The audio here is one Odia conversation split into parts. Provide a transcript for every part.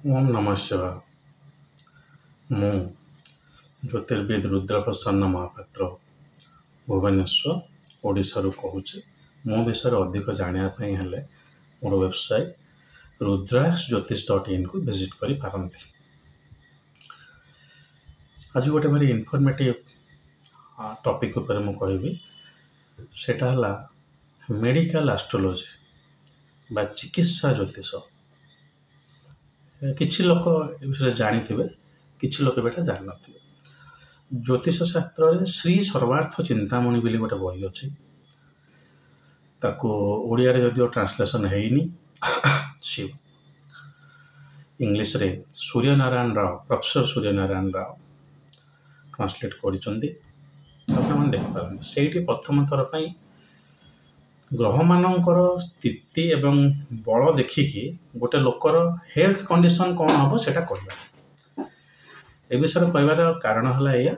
ओम नमः शिवाय। ମୁଁ ଜ୍ୟୋତିର୍ବିଦ ରୁଦ୍ରପ୍ରସନ୍ନ ମହାପାତ୍ର ଭୁବନେଶ୍ୱର ଓଡ଼ିଶାରୁ କହୁଛି। ମୋ ବିଷୟରେ ଅଧିକ ଜାଣିବା ପାଇଁ ହେଲେ ମୋର ୱେବସାଇଟ୍ rudraksjyotish.in କୁ ଭିଜିଟ୍ କରିପାରନ୍ତି। ଆଜି ଗୋଟେ ଭାରି ଇନଫର୍ମେଟିଭ୍ ଟପିକ୍ ଉପରେ ମୁଁ କହିବି। ସେଟା ହେଲା ମେଡ଼ିକାଲ ଆଷ୍ଟ୍ରୋଲୋଜି ବା ଚିକିତ୍ସା ଜ୍ୟୋତିଷ। କିଛି ଲୋକ ଏ ବିଷୟରେ ଜାଣିଥିବେ, କିଛି ଲୋକ ଏଟା ଜାଣିନଥିବେ। ଜ୍ୟୋତିଷ ଶାସ୍ତ୍ରରେ ଶ୍ରୀ ସର୍ବାର୍ଥ ଚିନ୍ତାମଣି ବୋଲି ଗୋଟେ ବହି ଅଛି। ତାକୁ ଓଡ଼ିଆରେ ଯଦିଓ ଟ୍ରାନ୍ସଲେସନ୍ ହେଇନି, ଇଂଲିଶରେ ସୂର୍ଯ୍ୟନାରାୟଣ ରାଓ, ପ୍ରଫେସର ସୂର୍ଯ୍ୟନାରାୟଣ ରାଓ ଟ୍ରାନ୍ସଲେଟ୍ କରିଛନ୍ତି। ଆପଣମାନେ ଦେଖିପାରନ୍ତି। ସେଇଠି ପ୍ରଥମ ଥର ପାଇଁ ଗ୍ରହମାନଙ୍କର ସ୍ଥିତି ଏବଂ ବଳ ଦେଖିକି ଗୋଟେ ଲୋକର ହେଲ୍ଥ କଣ୍ଡିସନ୍ କ'ଣ ହେବ ସେଇଟା କହିବା। ଏ ବିଷୟରେ କହିବାର କାରଣ ହେଲା ଏଇଆ,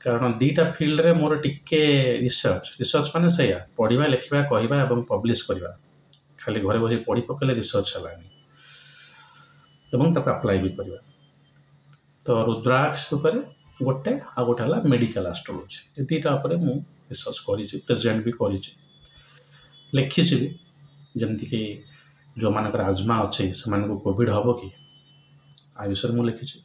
କାରଣ ଦୁଇଟା ଫିଲ୍ଡରେ ମୋର ଟିକେ ରିସର୍ଚ୍ଚ ମାନେ ସେଇଆ, ପଢ଼ିବା, ଲେଖିବା, କହିବା ଏବଂ ପବ୍ଲିଶ କରିବା। ଖାଲି ଘରେ ବସି ପଢ଼ି ପକେଇଲେ ରିସର୍ଚ୍ଚ ହେଲାନି ଏବଂ ତାକୁ ଆପ୍ଲାଏ ବି କରିବା। ତ ରୁଦ୍ରାକ୍ଷ ଉପରେ ଗୋଟେ, ଆଉ ଗୋଟେ ହେଲା ମେଡ଼ିକାଲ ଆଷ୍ଟ୍ରୋଲୋଜି। ଏ ଦୁଇଟା ଉପରେ ମୁଁ ରିସର୍ଚ୍ଚ କରିଛି, ପ୍ରେଜେଣ୍ଟ ବି କରିଛି, ଲେଖିଛି ବି। ଯେମିତିକି ଯେଉଁମାନଙ୍କର ଆଜ୍ମା ଅଛି ସେମାନଙ୍କୁ କୋଭିଡ଼ ହେବ କି, ଆ ବିଷୟରେ ମୁଁ ଲେଖିଛି।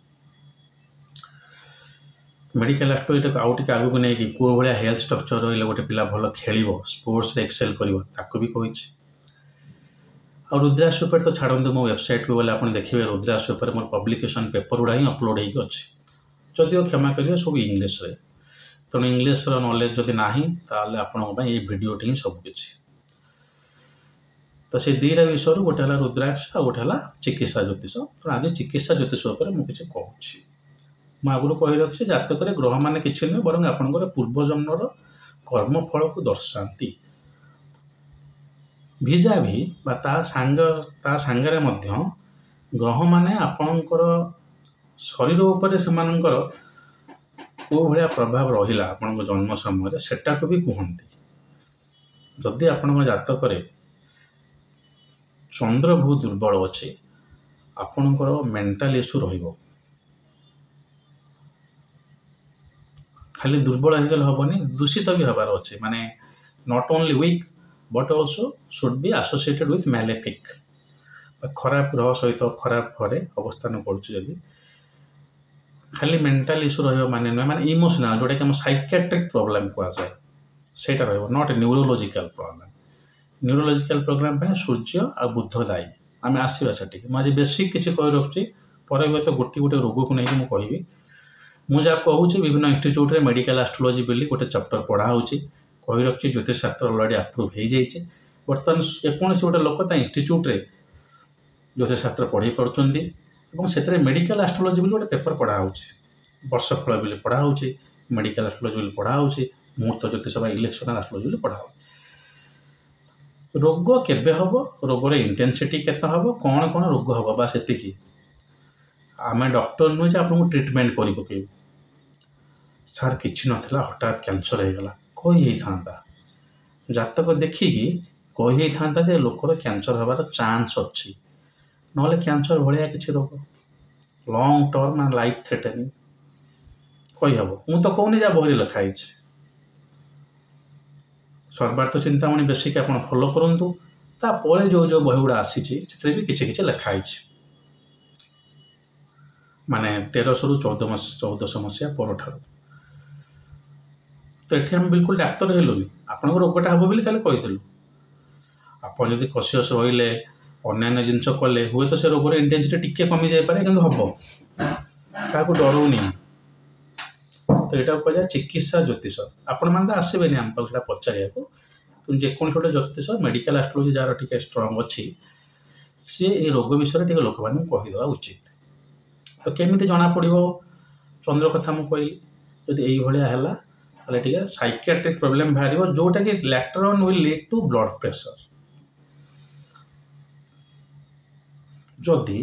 ମେଡ଼ିକାଲ ଆଷ୍ଟ୍ରୋଲୋଜିଟାକୁ ଆଉ ଟିକେ ଆଗକୁ ନେଇକି କେଉଁ ଭଳିଆ ହେଲ୍ଥ ଷ୍ଟ୍ରକ୍ଚର ରହିଲେ ଗୋଟେ ପିଲା ଭଲ ଖେଳିବ, ସ୍ପୋର୍ଟସରେ ଏକ୍ସେଲ୍ କରିବ, ତାକୁ ବି କହିଛି। ଆଉ ରୁଦ୍ରାକ୍ଷ ଉପରେ ତ ଛାଡ଼ନ୍ତୁ, ମୋ ୱେବସାଇଟ୍କୁ ଗଲେ ଆପଣ ଦେଖିବେ ରୁଦ୍ରାକ୍ଷ ଉପରେ ମୋର ପବ୍ଲିକେସନ୍ ପେପର ଗୁଡ଼ା ହିଁ ଅପଲୋଡ଼ ହେଇକି ଅଛି। ଯଦିଓ କ୍ଷମା କରିବେ ସବୁ ଇଂଲିଶରେ, ତେଣୁ ଇଂଲିଶର ନଲେଜ ଯଦି ନାହିଁ ତାହେଲେ ଆପଣଙ୍କ ପାଇଁ ଏଇ ଭିଡ଼ିଓଟି ହିଁ ସବୁକିଛି। ତ ସେ ଦୁଇଟା ବିଷୟରୁ ଗୋଟେ ହେଲା ରୁଦ୍ରାକ୍ଷ, ଆଉ ଗୋଟେ ହେଲା ଚିକିତ୍ସା ଜ୍ୟୋତିଷ। ତେଣୁ ଆଜି ଚିକିତ୍ସା ଜ୍ୟୋତିଷ ଉପରେ ମୁଁ କିଛି କହୁଛି। ମୁଁ ଆଗରୁ କହି ରଖିଛି, ଜାତକରେ ଗ୍ରହମାନେ କିଛି ନୁହେଁ, ବରଂ ଆପଣଙ୍କର ପୂର୍ବଜନ୍ମର କର୍ମଫଳକୁ ଦର୍ଶାନ୍ତି। ଭିଜାଭି ବା ତା ସାଙ୍ଗରେ ମଧ୍ୟ ଗ୍ରହମାନେ ଆପଣଙ୍କର ଶରୀର ଉପରେ ସେମାନଙ୍କର କେଉଁ ଭଳିଆ ପ୍ରଭାବ ରହିଲା ଆପଣଙ୍କ ଜନ୍ମ ସମୟରେ ସେଟାକୁ ବି କୁହନ୍ତି। ଯଦି ଆପଣଙ୍କ ଜାତକରେ ଚନ୍ଦ୍ର ବହୁତ ଦୁର୍ବଳ ଅଛି, ଆପଣଙ୍କର ମେଣ୍ଟାଲ ଇସ୍ୟୁ ରହିବ। ଖାଲି ଦୁର୍ବଳ ହେଇଗଲେ ହେବନି, ଦୂଷିତ ବି ହେବାର ଅଛି। ମାନେ not only weak but also should be associated with malefic. ଖରାପ ଗ୍ରହ ସହିତ ଖରାପ ଘରେ ଅବସ୍ଥାନ କରୁଛି ଯଦି, ଖାଲି ମେଣ୍ଟାଲ ଇସ୍ୟୁ ରହିବ ମାନେ ନୁହେଁ, ମାନେ ଇମୋସନାଲ, ଯେଉଁଟାକି ଆମ ସାଇକିଆଟ୍ରିକ୍ ପ୍ରୋବ୍ଲେମ୍ କୁହାଯାଏ, ସେଇଟା ରହିବ, not neurological problem. Neurological problem ପାଇଁ ସୂର୍ଯ୍ୟ ଆଉ ବୁଧ ଦାୟୀ। ଆମେ ଆସିବା ସେଠିକି। ମୁଁ ଆଜି ବେସିକ୍ କିଛି କହି ରଖୁଛି, ପରେ ହୁଏତ ଗୋଟେ ରୋଗକୁ ନେଇକି ମୁଁ କହିବି। ମୁଁ ଯାହା କହୁଛି, ବିଭିନ୍ନ ଇନଷ୍ଟିଚ୍ୟୁଟ୍ରେ ମେଡ଼ିକାଲ ଆଷ୍ଟ୍ରୋଲୋଜି ବୋଲି ଗୋଟେ ଚାପ୍ଟର ପଢ଼ା ହେଉଛି, କହି ରଖୁଛି। ଜ୍ୟୋତିଷ ଶାସ୍ତ୍ର ଅଲରେଡ଼ି ଆପ୍ରୁଭ୍ ହେଇଯାଇଛି। ବର୍ତ୍ତମାନ ଯେକୌଣସି ଗୋଟେ ଲୋକ ତା ଇନଷ୍ଟିଚ୍ୟୁଟ୍ରେ ଜ୍ୟୋତିଷ ଶାସ୍ତ୍ର ପଢ଼େଇ ପାରୁଛନ୍ତି ଏବଂ ସେଥିରେ ମେଡ଼ିକାଲ ଆଷ୍ଟ୍ରୋଲୋଜି ବୋଲି ଗୋଟେ ପେପର ପଢ଼ା ହେଉଛି, ବର୍ଷଫଳ ବୋଲି ପଢ଼ା ହେଉଛି, ମେଡ଼ିକାଲ ଆଷ୍ଟ୍ରୋଲୋଜି ବୋଲି ପଢ଼ା ହେଉଛି, ମୁହୂର୍ତ୍ତ ଜ୍ୟୋତିଷ ବା ଇଲେକ୍ସନାଲ ଆଷ୍ଟ୍ରୋଲୋଜି ବୋଲି ପଢ଼ା ହେଉଛି। ରୋଗ କେବେ ହେବ, ରୋଗର ଇଣ୍ଟେନ୍ସିଟି କେତେ ହେବ, କ'ଣ କ'ଣ ରୋଗ ହେବ, ବା ସେତିକି। ଆମେ ଡକ୍ଟର ନୁହେଁ ଯେ ଆପଣଙ୍କୁ ଟ୍ରିଟମେଣ୍ଟ କରି ପକେଇବୁ। ସାର୍ କିଛି ନଥିଲା, ହଠାତ୍ କ୍ୟାନ୍ସର ହେଇଗଲା, କହି ହେଇଥାନ୍ତା। ଜାତକ ଦେଖିକି କହି ହେଇଥାନ୍ତା ଯେ ଲୋକର କ୍ୟାନ୍ସର ହେବାର ଚାନ୍ସ ଅଛି। ନହେଲେ କ୍ୟାନ୍ସର ଭଳିଆ କିଛି ରୋଗ long term and life threatening କହିହେବ। ମୁଁ ତ କହୁନି ଯାହା ବହିରେ ଲେଖା ହେଇଛି। ସର୍ବାର୍ଥ ଚିନ୍ତାମଣି ବେସିକ୍ ଆପଣ ଫଲୋ କରନ୍ତୁ। ତାପରେ ଯେଉଁ ବହି ଗୁଡ଼ା ଆସିଛି ସେଥିରେ ବି କିଛି କିଛି ଲେଖା ହେଇଛି, ମାନେ 1300ରୁ 1400 ମସିହା ପରଠାରୁ। ତ ଏଠି ଆମେ ବିଲକୁଲ ଡାକ୍ତର ହେଲୁନି, ଆପଣଙ୍କ ରୋଗଟା ହେବ ବୋଲି ଖାଲି କହିଥିଲୁ। ଆପଣ ଯଦି କସିୟସ୍ ରହିଲେ, ଅନ୍ୟାନ୍ୟ ଜିନିଷ କଲେ, ହୁଏତ ସେ ରୋଗର ଇଣ୍ଟେନ୍ସିଟି ଟିକେ କମିଯାଇପାରେ, କିନ୍ତୁ ହେବ। କାହାକୁ ଡରଉନି। ତ ଏଇଟାକୁ କୁହାଯାଏ ଚିକିତ୍ସା ଜ୍ୟୋତିଷ। ଆପଣମାନେ ତ ଆସିବେନି ଆମ ପାଖକୁ ସେଇଟା ପଚାରିବାକୁ, କିନ୍ତୁ ଯେକୌଣସି ଗୋଟେ ଜ୍ୟୋତିଷ, ମେଡ଼ିକାଲ ଆଷ୍ଟ୍ରୋଲୋଜି ଯାହାର ଟିକେ ଷ୍ଟ୍ରଙ୍ଗ ଅଛି, ସିଏ ଏ ରୋଗ ବିଷୟରେ ଟିକେ ଲୋକମାନଙ୍କୁ କହିଦେବା ଉଚିତ। ତ କେମିତି ଜଣାପଡ଼ିବ? ଚନ୍ଦ୍ର କଥା ମୁଁ କହିଲି, ଯଦି ଏଇଭଳିଆ ହେଲା ତାହେଲେ ଟିକେ ସାଇକିଆଟ୍ରିକ୍ ପ୍ରୋବ୍ଲେମ୍ ବାହାରିବ, ଯେଉଁଟାକି later on will lead two blood pressure. ଯଦି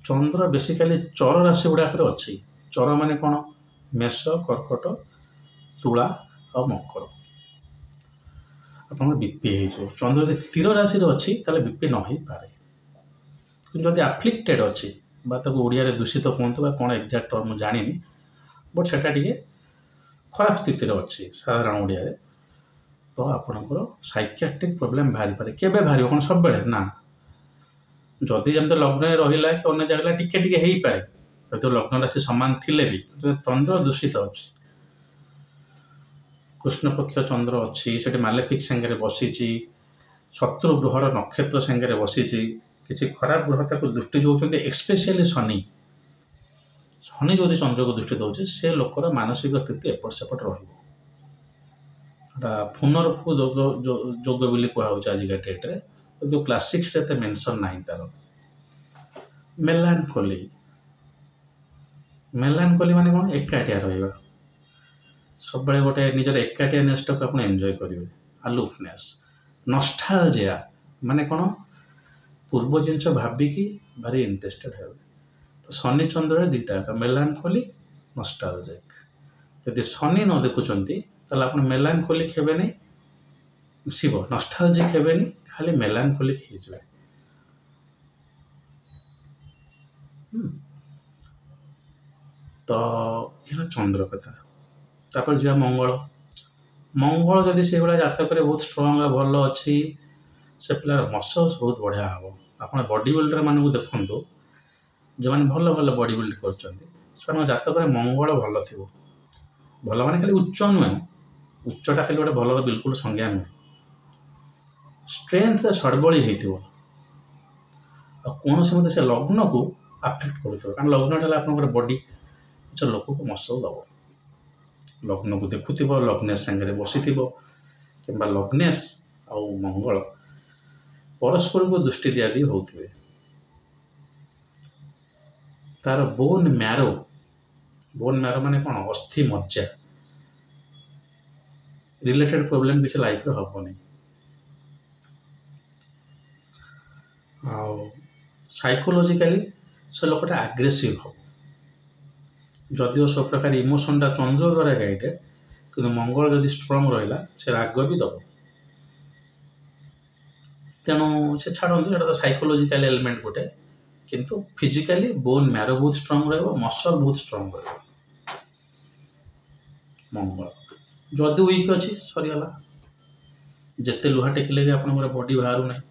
ଚନ୍ଦ୍ର ବେସିକାଲି ଚର ରାଶି ଗୁଡ଼ାକରେ ଅଛି, ଚର ମାନେ କ'ଣ? ମେଷ, କର୍କଟ, ତୁଳା ଆଉ ମକର, ଆପଣଙ୍କର ବିପି ହେଇଯିବ। ଚନ୍ଦ୍ର ଯଦି ସ୍ଥିର ରାଶିରେ ଅଛି ତାହେଲେ ବିପି ନ ହେଇପାରେ। ଯଦି ଆଫ୍ଲିକ୍ଟେଡ୍ ଅଛି ବା ତାକୁ ଓଡ଼ିଆରେ ଦୂଷିତ କୁହନ୍ତୁ ବା କ'ଣ ଏକ୍ଜାକ୍ଟ ଟର୍ମ ମୁଁ ଜାଣିନି, ବଟ୍ ସେଟା ଟିକେ ଖରାପ ସ୍ଥିତିରେ ଅଛି ସାଧାରଣ ଓଡ଼ିଆରେ, ତ ଆପଣଙ୍କର ସାଇକିଆଟ୍ରିକ୍ ପ୍ରୋବ୍ଲେମ୍ ବାହାରିପାରେ। କେବେ ବାହାରିବ? କ'ଣ ସବୁବେଳେ? ନା। ଯଦି ଯେମିତି ଲଗ୍ନରେ ରହିଲା କି ଅନ୍ୟ ଜାଗାରେ ଟିକେ ଟିକେ ହେଇପାରେ, ଯଦି ଲଗ୍ନ ରାଶି ସମାନ ଥିଲେ ବି, ଚନ୍ଦ୍ର ଦୂଷିତ ଅଛି, କୃଷ୍ଣପକ୍ଷ ଚନ୍ଦ୍ର ଅଛି, ସେଠି ମାଲେଫିକ୍ ସାଙ୍ଗରେ ବସିଛି, ଶତ୍ରୁ ଗ୍ରହର ନକ୍ଷତ୍ର ସାଙ୍ଗରେ ବସିଛି, କିଛି ଖରାପ ଗ୍ରହ ତାକୁ ଦୃଷ୍ଟି ଦେଉଛନ୍ତି, ଏସ୍ପେସିଆଲି ଶନି ଯଦି ଚନ୍ଦ୍ରକୁ ଦୃଷ୍ଟି ଦେଉଛି, ସେ ଲୋକର ମାନସିକ ସ୍ଥିତି ଏପଟ ସେପଟ ରହିବ। ଏଟା ପୁନର୍ଭୂ ଯୋଗ ବୋଲି କୁହାହେଉଛି ଆଜିକା ଡେଟ୍ରେ, କିନ୍ତୁ କ୍ଲାସିକ୍ସରେ ଏତେ ମେନସନ୍ ନାହିଁ ତାର। ମେଲାନକୋଲି ମାନେ କ'ଣ? ଏକାଠିଆ ରହିବା, ସବୁବେଳେ ଗୋଟେ ନିଜର ଏକାଠିଆନେସଟାକୁ ଆପଣ ଏନ୍ଜୟ କରିବେ। ଆଲୁଫନେସ୍। ନଷ୍ଟାଲଜିଆ ମାନେ କ'ଣ? ପୂର୍ବ ଜିନିଷ ଭାବିକି ଭାରି ଇଣ୍ଟରେଷ୍ଟେଡ୍ ହେବେ। ତ ଶନି ଚନ୍ଦ୍ରରେ ଦୁଇଟା ଯାକ, ମେଲାନକୋଲିକ୍, ନଷ୍ଟାଲଜିକ୍। ଯଦି ଶନି ନ ଦେଖୁଛନ୍ତି ତାହେଲେ ଆପଣ ମେଲାନକୋଲିକ୍ ହେବେନି, ନଷ୍ଟାଲଜିକ୍ ହେବେନି, ଖାଲି ମେଲାନକୋଲିକ୍ ହେଇଯିବେ। ତ ଏଇଟା ଚନ୍ଦ୍ର କଥା। ତାପରେ ଯିବା ମଙ୍ଗଳ ଯଦି ସେଇଭଳିଆ ଜାତକରେ ବହୁତ ଷ୍ଟ୍ରଙ୍ଗ ଭଲ ଅଛି, ସେ ପିଲାର ମସଲ୍ସ ବହୁତ ବଢ଼ିଆ ହେବ। ଆପଣ ବଡି ବିଲ୍ଡର ମାନଙ୍କୁ ଦେଖନ୍ତୁ, ଯେଉଁମାନେ ଭଲ ବଡି ବିଲ୍ଡ କରୁଛନ୍ତି, ସେମାନଙ୍କ ଜାତକରେ ମଙ୍ଗଳ ଭଲ ଥିବ। ଭଲ ମାନେ ଖାଲି ଉଚ୍ଚ ନୁହେଁ, ଉଚ୍ଚଟା ଖାଲି ଗୋଟେ ଭଲର ବିଲକୁଲ ସଂଜ୍ଞା ନୁହେଁ। ଷ୍ଟ୍ରେନ୍ଥରେ ସର୍ବଳି ହେଇଥିବ, ଆଉ କୌଣସି ମତେ ସେ ଲଗ୍ନକୁ ଆଫେକ୍ଟ କରୁଥିବ। କାରଣ ଲଗ୍ନଟା ହେଲା ଆପଣଙ୍କର ବଡି, ସେ ଲୋକକୁ ମସଲ ଦେବ। ଲଗ୍ନକୁ ଦେଖୁଥିବ, ଲଗ୍ନେଶ ସାଙ୍ଗରେ ବସିଥିବ, କିମ୍ବା ଲଗ୍ନେଶ ଆଉ ମଙ୍ଗଳ ପରସ୍ପରକୁ ଦୃଷ୍ଟି ଦିଆଦି ହେଉଥିବେ। ତାର ବୋନ୍ ମ୍ୟାରୋ ମାନେ କ'ଣ? ଅସ୍ଥି ମଜ୍ଜା ରିଲେଟେଡ୍ ପ୍ରୋବ୍ଲେମ୍ କିଛି ଲାଇଫରେ ହେବନି। ଆଉ ସାଇକୋଲୋଜିକାଲି ସେ ଲୋକଟା ଆଗ୍ରେସିଭ୍ ହେବ। ଯଦିଓ ସବୁ ପ୍ରକାର ଇମୋସନଟା ଚନ୍ଦ୍ର ଦ୍ୱାରା ଗାଇଡେଡ୍, କିନ୍ତୁ ମଙ୍ଗଳ ଯଦି ଷ୍ଟ୍ରଙ୍ଗ ରହିଲା, ସେ ରାଗ ବି ଦେବ। ତେଣୁ ସେ ଛାଡ଼ନ୍ତୁ, ଏଇଟା ତ ସାଇକୋଲୋଜିକାଲ ଏଲିମେଣ୍ଟ ଗୋଟେ, କିନ୍ତୁ ଫିଜିକାଲି ବୋନ୍ ମ୍ୟାରୋ ବହୁତ ଷ୍ଟ୍ରଙ୍ଗ ରହିବ, ମସଲ ବହୁତ ଷ୍ଟ୍ରଙ୍ଗ ରହିବ ମଙ୍ଗଳ। ଯଦି ୱିକ୍ ଅଛି, ସରିଗଲା। ଯେତେ ଲୁହା ଟେକିଲେ ବି ଆପଣଙ୍କର ବଡି ବାହାରୁନାହିଁ,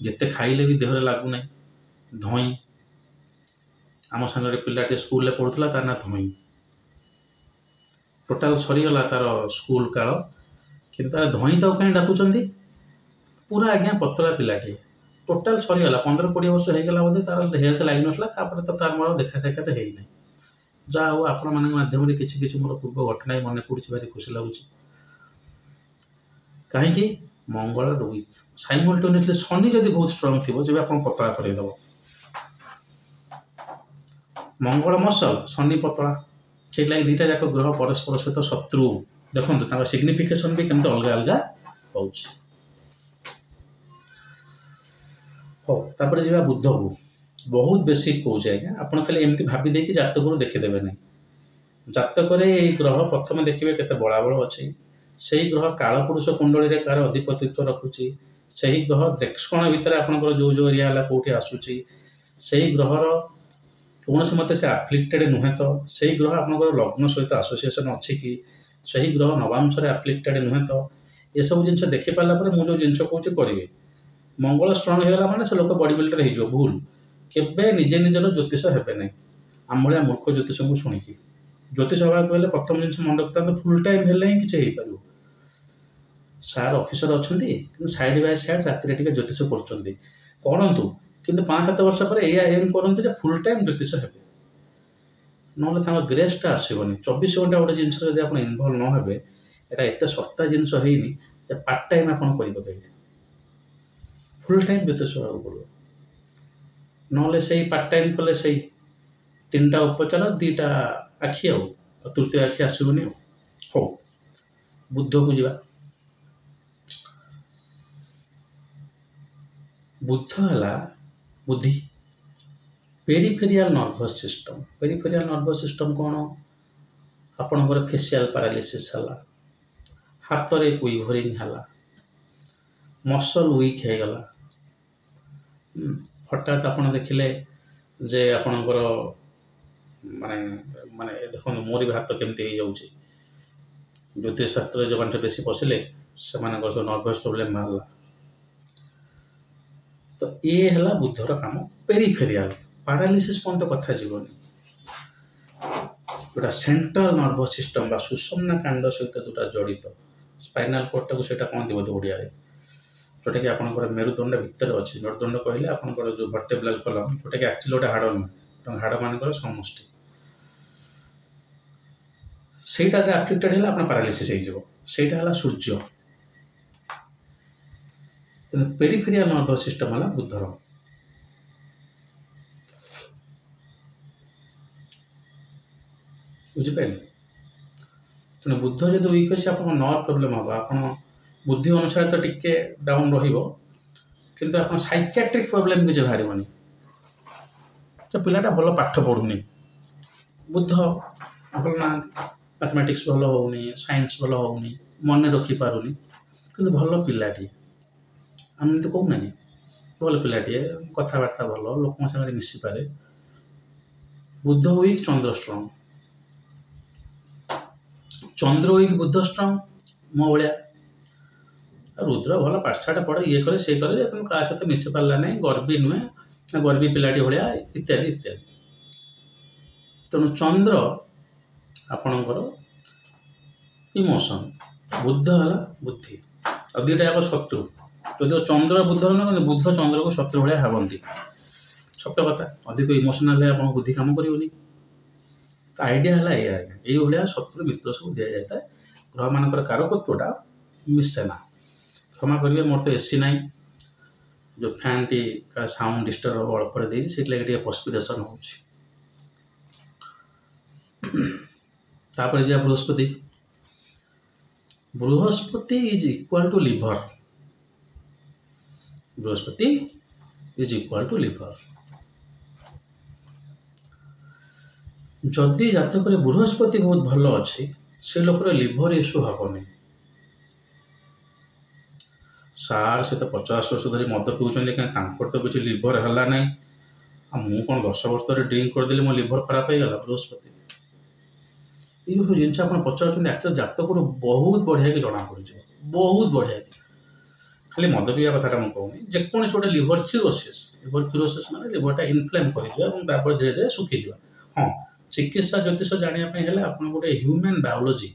ଯେତେ ଖାଇଲେ ବି ଦେହରେ ଲାଗୁନାହିଁ। ଧଇଁ, ଆମ ସାଙ୍ଗରେ ପିଲାଟିଏ ସ୍କୁଲରେ ପଢ଼ୁଥିଲା, ତାର ନାଁ ଧଇଁ। ଟୋଟାଲ ସରିଗଲା ତାର ସ୍କୁଲ କାଳ, କିନ୍ତୁ ତାର ଧଇଁ ତାକୁ କାହିଁ ଡାକୁଛନ୍ତି? ପୁରା ଆଜ୍ଞା ପତଳା ପିଲାଟିଏ, ଟୋଟାଲ ସରିଗଲା। 15-20 ବର୍ଷ ହେଇଗଲା ବୋଧେ, ତାର ହେଲ୍ଥ ଲାଗିନଥିଲା। ତାପରେ ତ ତାର ମୋର ଦେଖା ସାକ୍ଷାତ ହେଇନାହିଁ। ଯାହା ହଉ, ଆପଣମାନଙ୍କ ମାଧ୍ୟମରେ କିଛି ମୋର ପୂର୍ବ ଘଟଣା ମନେ ପଡ଼ୁଛି, ଭାରି ଖୁସି ଲାଗୁଛି। କାହିଁକି? ମଙ୍ଗଳ ୱିକ୍। ସାଇମଲ୍ଟେନିୟସଲି ଶନି ଯଦି ବହୁତ ଷ୍ଟ୍ରଙ୍ଗ ଥିବ, ଯେବେ ଆପଣ ପତଳା କରେଇଦେବ। ମଙ୍ଗଳ ମସଲ, ଶନି ପତଳା, ସେଇଥିଲାଗି ଦୁଇଟା ଯାକ ଗ୍ରହ ପରସ୍ପର ସହିତ ଶତ୍ରୁ। ଦେଖନ୍ତୁ ତାଙ୍କ ସିଗ୍ନିଫିକେସନ ବି କେମିତି ଅଲଗା ଅଲଗା ହେଉଛି। ହଉ, ତାପରେ ଯିବା ବୁଧକୁ। ବହୁତ ବେଶୀ କହୁଛି ଆଜ୍ଞା, ଆପଣ ଖାଲି ଏମିତି ଭାବି ଦେଇକି ଜାତକରୁ ଦେଖିଦେବେ ନାହିଁ। ଜାତକରେ ଏଇ ଗ୍ରହ ପ୍ରଥମେ ଦେଖିବେ କେତେ ବଳାବଳ ଅଛି, ସେହି ଗ୍ରହ କାଳପୁରୁଷ କୁଣ୍ଡଳୀରେ କାହାର ଅଧିପତିତ୍ୱ ରଖୁଛି, ସେହି ଗ୍ରହ ଦେକ୍ଷଣ ଭିତରେ ଆପଣଙ୍କର ଯେଉଁ ଏରିଆ ହେଲା କେଉଁଠି ଆସୁଛି, ସେହି ଗ୍ରହର କୌଣସି ମତେ ସେ ଆଫ୍ଲିକ୍ଟେଡ୍ ନୁହେଁ ତ, ସେହି ଗ୍ରହ ଆପଣଙ୍କର ଲଗ୍ନ ସହିତ ଆସୋସିଏସନ୍ ଅଛି କି, ସେହି ଗ୍ରହ ନବାଂଶରେ ଆଫ୍ଲିକ୍ଟେଡ୍ ନୁହେଁ ତ, ଏସବୁ ଜିନିଷ ଦେଖିପାରିଲା ପରେ ମୁଁ ଯେଉଁ ଜିନିଷ କହୁଛି କରିବେ। ମଙ୍ଗଳ ଷ୍ଟ୍ରଙ୍ଗ ହେଇଗଲା ମାନେ ସେ ଲୋକ ବଡି ବିଲ୍ଡର ହେଇଯିବ। ଭୁଲ। କେବେ ନିଜେ ନିଜର ଜ୍ୟୋତିଷ ହେବେ ନାହିଁ। ଆମ ଭଳିଆ ମୂର୍ଖ ଜ୍ୟୋତିଷଙ୍କୁ ଶୁଣିକି ଜ୍ୟୋତିଷ ହେବାକୁ ହେଲେ ପ୍ରଥମ ଜିନିଷ ମନେ ରଖିଥାନ୍ତୁ, ଫୁଲ୍ ଟାଇମ୍ ହେଲେ ହିଁ କିଛି ହେଇପାରିବ। ସାର୍ ଅଫିସର ଅଛନ୍ତି, କିନ୍ତୁ ସାଇଡ୍ ବାଇ ସାଇଡ୍ ରାତିରେ ଟିକେ ଜ୍ୟୋତିଷ କରୁଛନ୍ତି, କରନ୍ତୁ, କିନ୍ତୁ 5-7 ବର୍ଷ ପରେ ଏଇଆ ଏମ୍ କରନ୍ତୁ ଯେ ଫୁଲ୍ ଟାଇମ୍ ଜ୍ୟୋତିଷ ହେବେ। ନହେଲେ ତାଙ୍କ ଗ୍ରେସ୍ଟା ଆସିବନି। 24 ଘଣ୍ଟା ଗୋଟେ ଜିନିଷ ଯଦି ଆପଣ ଇନଭଲ୍ଭ ନ ହେବେ, ଏଇଟା ଏତେ ଶସ୍ତା ଜିନିଷ ହେଇନି ଯେ ପାର୍ଟ ଟାଇମ୍ ଆପଣ କରିପକାଇବେ। ଫୁଲ୍ ଟାଇମ୍ ଜ୍ୟୋତିଷ ହେବାକୁ ପଡ଼ିବ। ନହେଲେ ସେଇ ପାର୍ଟ ଟାଇମ୍ କଲେ ସେଇ 3ଟା ଉପଚାର 2ଟା ଆଖି, ଆଉ ତୃତୀୟ ଆଖି ଆସିବନି ଆଉ। ହଉ, ବୁଧକୁ ଯିବା। ବୁଧ ହେଲା ବୁଦ୍ଧି, peripheral nervous system. Peripheral nervous system କ'ଣ? ଆପଣଙ୍କର ଫେସିଆଲ ପାରାଲିସିସ୍ ହେଲା, ହାତରେ କୁଇଭରିଂ ହେଲା, ମସଲ ୱିକ୍ ହେଇଗଲା, हठात आपण देखिले जे आपणकर माने माने देखो मोर भी हाथ केमती हो जाऊँगी ज्योतिष शास्त्र जो मैंने बेसी पशिले से नर्भस प्रोब्लेम बाहर तो ये है बुद्धर काम पेरिफेरियल पैरालिसिस पर्यंत कथा जीवनी जोटा सेंट्रल नर्भस सिस्टम बा सुषुम्ना कांड सहित जोटा जड़ित स्पाइनल कोर्ड टाक सेटा कहते बोध ओडिया जोटा कि आपंकर मेरुदंड भितर अच्छी मेरुदंड कहले आपंकर जो वर्टेब्रल कलम जोटा कि एक्चुअली गोटे हाड़ नुहे हाड़ मानकर समष्टि सेटा आफेक्टेड है आप पैरालिसिस होटा सूर्य पेरिफेरियल नर्भस सिस्टम है बुद्धर बुझिपारे तेणु बुद्ध जो वीक अच्छे आप नर्व प्रोब्लेम हम आप बुद्धि अनुसार तो टिके डाउन रु आप साइकियाट्रिक प्रोब्लेम किसी बाहर तो पिलाटा भल पाठ पढ़ुनी बुद्ध भल ना मैथमेटिक्स भल होनी साइंस भल होनी मन रखिपारूनी कि भल पिलाटी आम तो कहूना कि भल पिलाटी कथबार्ता भल लोक सागर मिशिपारे बुद्ध वीक चंद्र स्ट्रंग चंद्र वीक बुद्ध स्ट्रंग मो भाया रुद्र भल पाठशाठ पढ़े ये करे से करे क्या सहित मिशि पारा ना गर्वी नुहे गर्वी पिलाटी भाया इत्यादि इत्यादि तेणु चंद्र आपणकर इमोशन बुद्ध है बुद्धि और दुईटा जाक शत्रु जो चंद्र बुद्ध ना बुद्ध चंद्र को शत्रु भाया भावती सत्य कथा अधिक इमोशनाल है आप बुद्धि काम करेनि आइडिया है ये शत्रु मित्र सब दि जाए ग्रह मानकर कारकत्वटा मिसेना क्षमा करेंगे मोर तो एसी ना जो फैन टी साउंड डिस्टर्ब अल्प से पस्पिरेसन हो बृहस्पति बृहस्पति इज इक्वल टू लिवर बृहस्पति इज इक्वल टू लिवर जदि जातक बृहस्पति बहुत भल अच्छी से लोकर लिवर इश्यू हेनी सार से तो 50 वर्ष धरी मद पीछे कहीं तो किसी लिवर है ना मु कौन 10 वर्ष धरी ड्रिंक करदेली मो लिवर खराब हो गला बृहस्पति ये जिन आप पचार एक्चुअल जातक बहुत बढ़िया कि जना पड़ बहुत बढ़िया कि खाली मद पीवा कथा मुझे कहूनी जेकोसी गोटे लिवर क्यूरोसिस माने लिवरटा इनफ्लेम कर धीरे धीरे सुखीज हाँ चिकित्सा ज्योतिष जानापी आप गोटे ह्यूमन बायोलोजी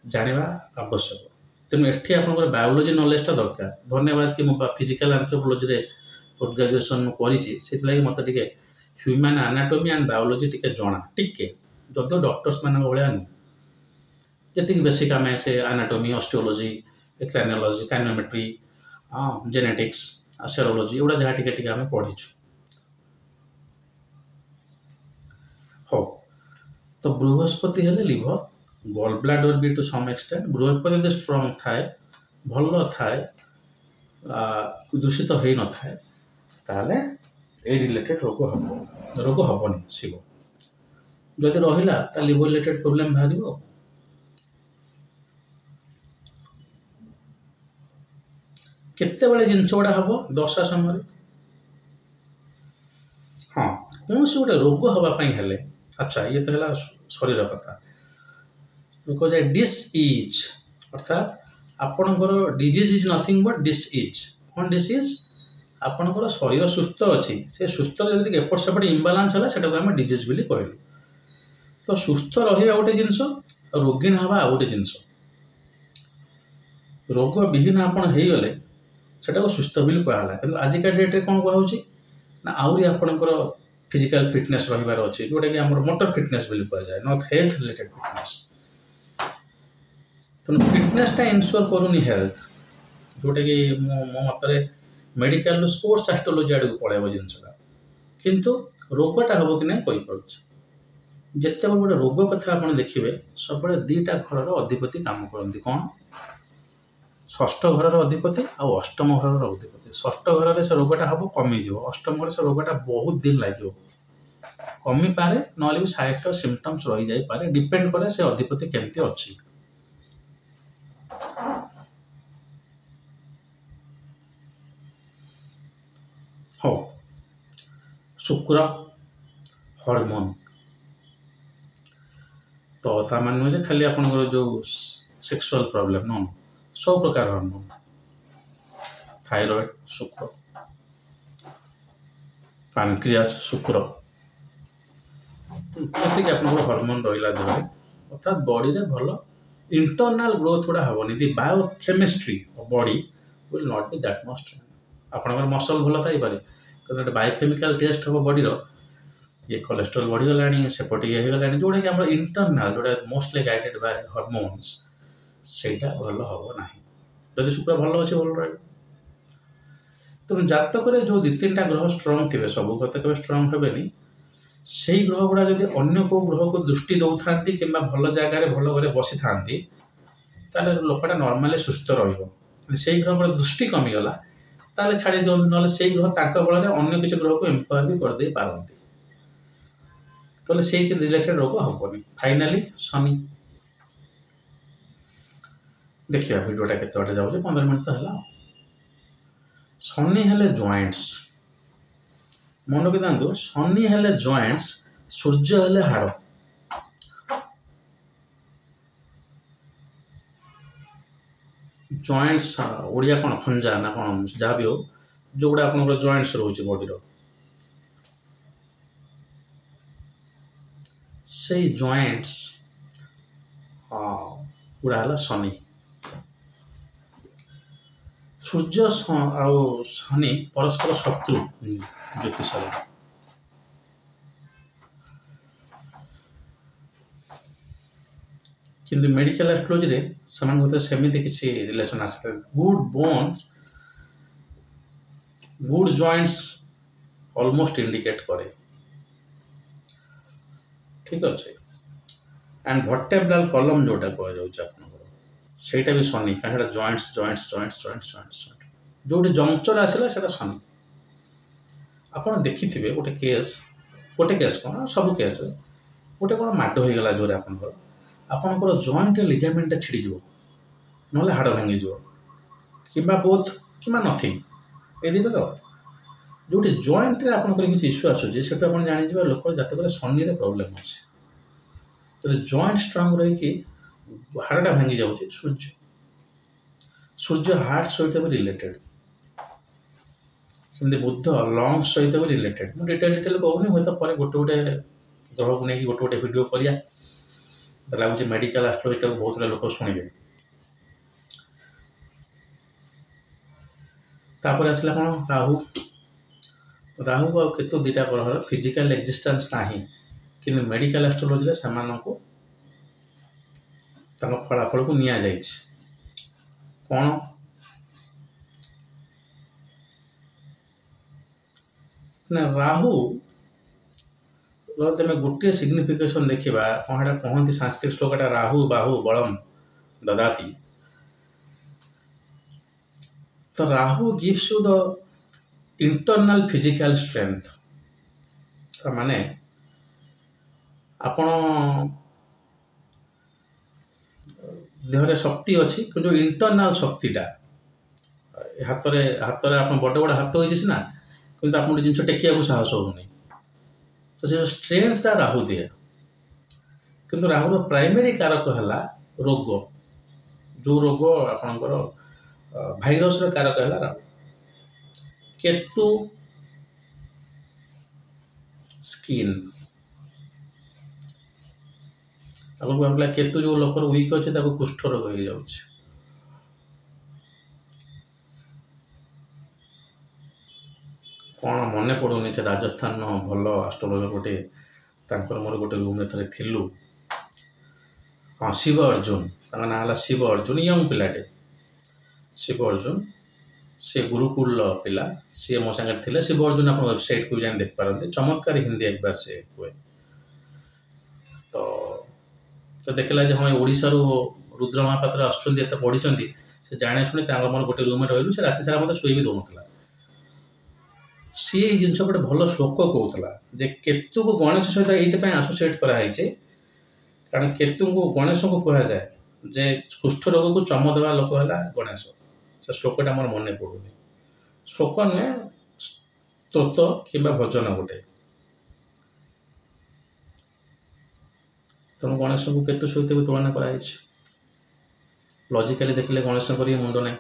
जाना आवश्यक तेणु एटी आप बायोलोजी नॉलेजटा दरकार धन्यवाद कि मुझे फिजिकल एंथ्रोपोलॉजी पोस्ट ग्रेजुएशन करी मत टे ह्यूमन एनाटॉमी एंड बायोलोजी टे जना टिके जदि डॉक्टर्स मान भाया नुह जी बेसिक आम से एनाटॉमी ऑस्टियोलॉजी क्रानियोलॉजी काइनोमेट्री जेनेटिक्स सेरोलॉजी एगुड़ा जहाँ टे आम पढ़ीचु हो तो बृहस्पति है लिवर गॉल ब्लाडर भी टू सम एक्सटेंट बृहस्पति जो स्ट्रंग थाए भल थाए दूषित हो न थाए ताले ए रिलेटेड रोग हेनी शिव जदि रहा लिवर रिलेटेड प्रोब्लेम बाहर केते बड़े जिनस गुड़ा हम दशा समय हाँ कौन सी गोटे रोग हाँपाई हेले अच्छा ये तो है शरीर कथा कह जाए डिसइज अर्थात आपणकर डिजीज इज नथिंग बट डिसइज कौन डिसीज आपणकर शरीर सुस्थ अच्छी से सुस्थ जब एपट सेपट इम्बालांस है सेटा आम डिजीज बोली कहलु तो सुस्थ रहा गोटे जिनस रोगीण हवा आ गोटे जिनस रोग विहीन आपड़ होगले सेटा सुस्थ बोली कहला कि आजिका डेट्रे कौन कहुच्छी ना आहरी आपणकर फिजिकल फिटनेस रही अच्छी जोटा कि आम मोटर फिटनेस बोली कहुए नॉट हेल्थ रिलेटेड फिटनेस तेणु फिटनेसटा इनश्योर करूनी हेल्थ जोटा कि मो मतरे मेडिकल स्पोर्ट्स एस्ट्रोलॉजी आड़ को पलैब जिनसा किंतु रोगटा हम कि ना कहीपर जिते गोटे रोग कथा आप देखिए सब दीटा घर अधिपति काम करती कौन षष्ठ घर अधिपति आ अष्टम घर अधिपति षष्ठ घर से रोगटा हम कमिज अष्टम घर से रोगटा बहुत दिन लगे कमी पारे ना भी साइड सिम्पटम्स रही जाए पारे डिपेंड करे से अधिपति केमती अच्छी हो शुक्र हॉर्मोन तो ता मान नुहे खाली आपनकर जो सेक्सुअल प्रॉब्लम नो सब प्रकार हार्मोन थायराइड शुक्र पैनक्रियास शुक्र जैसे आपन हार्मोन रहिला देह अर्थात बॉडी रे भलो इंटरनल ग्रोथ गुड़ा हेनी the biochemistry of body will not be that much आपन मसल भल थाई पारे बायोकेमिकल टेस्ट हम बॉडी रो ये कोलेस्ट्रॉल बढ़ीगला सेपटे ये होगा जोटा कि आम इंटरनाल जोटा मोस्टली गाइडेड बाय हॉर्मोन्स सेटा भल हम ना जदि शुक्र भल अच्छे भल रहा तेणु जातक जो दु तीन ग्रह स्ट्रंग थे सब ग्रह तो कभी स्ट्रंग हेनी से ग्रह गुड़ा जब अन्य को ग्रह को दृष्टि दौथा कि भल जगार भल घरे बसी था लोकटा नॉर्मली सुस्थ रही ग्रह दृष्टि कमीगला ताले छाड़ी दिखाँ ना से ग्रह बल अन्य किसी ग्रह को एम्पायर भी करदे पारती तो से रिलेटेड रोग हेनी फाइनाली शनि देखिए वीडियोटा के 15 मिनट तो है शनि हेले जॉइंट्स मन रखी था शनि हेले जॉइंट्स सूर्य हेले हाड़ जॉइंट्स ओडिया कौन खंजा ना कौन जहाँ भी हो जो गुड़ा आप जॉइंट्स रोचे बॉडी से जॉइंट्स गुड़ा है शनि सूर्य आउ शनि परस्पर शत्रु ज्योतिष किंतु मेडिकल एस्ट्रोलॉजी रे समान सेमिति किसी रिलेशन आसता good bones good joints almost indicate करे ठीक अच्छे एंड वर्टेब्रल कॉलम जोटा कहटा भी शनि कहीं joints joints joints joints joints जो जंक्चर आसला से शनि आपड़ देखि गोटे केस कौन सब केस गोटे कौन माड होगला जोरे आपंकर जॉइंट लिगामेंट छिड़ीज ना हाड़ भांगीज कि बोथ कि नथिंग ये दुटा तो जो जॉइंट रे आपंकर किसी इश्यू आसूँ से जाने लोक जातक शनि प्रोब्लेम अच्छे तो जॉइंट स्ट्रंग रही हाड़टा भांगी जाऊँगी सूर्य सूर्य हार्ट सहित भी रिलेटेड सेमती बुध लंग्स सहित भी रिलेटेड मुझे डिटेल कहूनी हूँ तो गोटे गोटे ग्रह को लेकिन गोटे गोटे वीडियो करिया लगुच मेडिकल एस्ट्रोलॉजी को बहुत लोग शुणे तापर आसला कौन राहु राहु आ केतु दुटा ग्रह फिजिकल एक्जिस्टेंस ना कि मेडिकल एस्ट्रोलॉजी से फलाफल को निया कौन ना राहु तुम गोटे सिग्निफिकेशन देखा कौन कहते संस्कृत श्लोकटा राहु बाहु बलम ददाति तो Rahu gives you the internal physical strength माने आपण देहरे शक्ति अच्छी जो इंटरनल शक्तिटा हाथ में बड़े बड़े हाथ होती सीना कि आप जिन टेकिया साहस होनी तो से स्ट्रेंथटा राहु दिए किंतु राहुर प्राइमरी कारक है रोग जो रोग आपणकर भाइरस कारक है राहु केतु स्किन आगे भावला केतु जो लोकर वीक अच्छे कुष्ठ रोग हो जाऊँ कौन मन पड़ूनी से राजस्थान भल एस्ट्रोलॉजर गोटे मोर गोटे रूम में थे थिलु हाँ शिव अर्जुन ना है शिव अर्जुन यंग पिलाटे शिव अर्जुन से गुरुकुल पिला सी मो सागर थे शिव अर्जुन आप वेबसाइट को जान देख पारते चमत्कार हिंदी एक बार से हुए तो देखला हाँ ओडिशा रुद्र महापात्र आसुँच पढ़ी से जाने शुणी मोर गोटे रूम में रही से राति सारा मतलब शुई भी दौन सी जिन गोटे भल श्लोक कहला जे केतु को गणेश सहित ये आसोसीएट कराई कारण केतु को गणेश को कह जाए जे कुष्ठ रोग को चम देवा लोक है गणेश से श्लोकटा मोर मन पड़ूनी श्लोक नुहे स्तोत्र कि भजन गोटे ତେଣୁ ଗଣେଶଙ୍କୁ କେତୁ ସହିତ ବି ତୁଳନା କରାଯାଇଛି। ଲଜିକାଲି ଦେଖିଲେ ଗଣେଶଙ୍କର ବି ମୁଣ୍ଡ ନାହିଁ।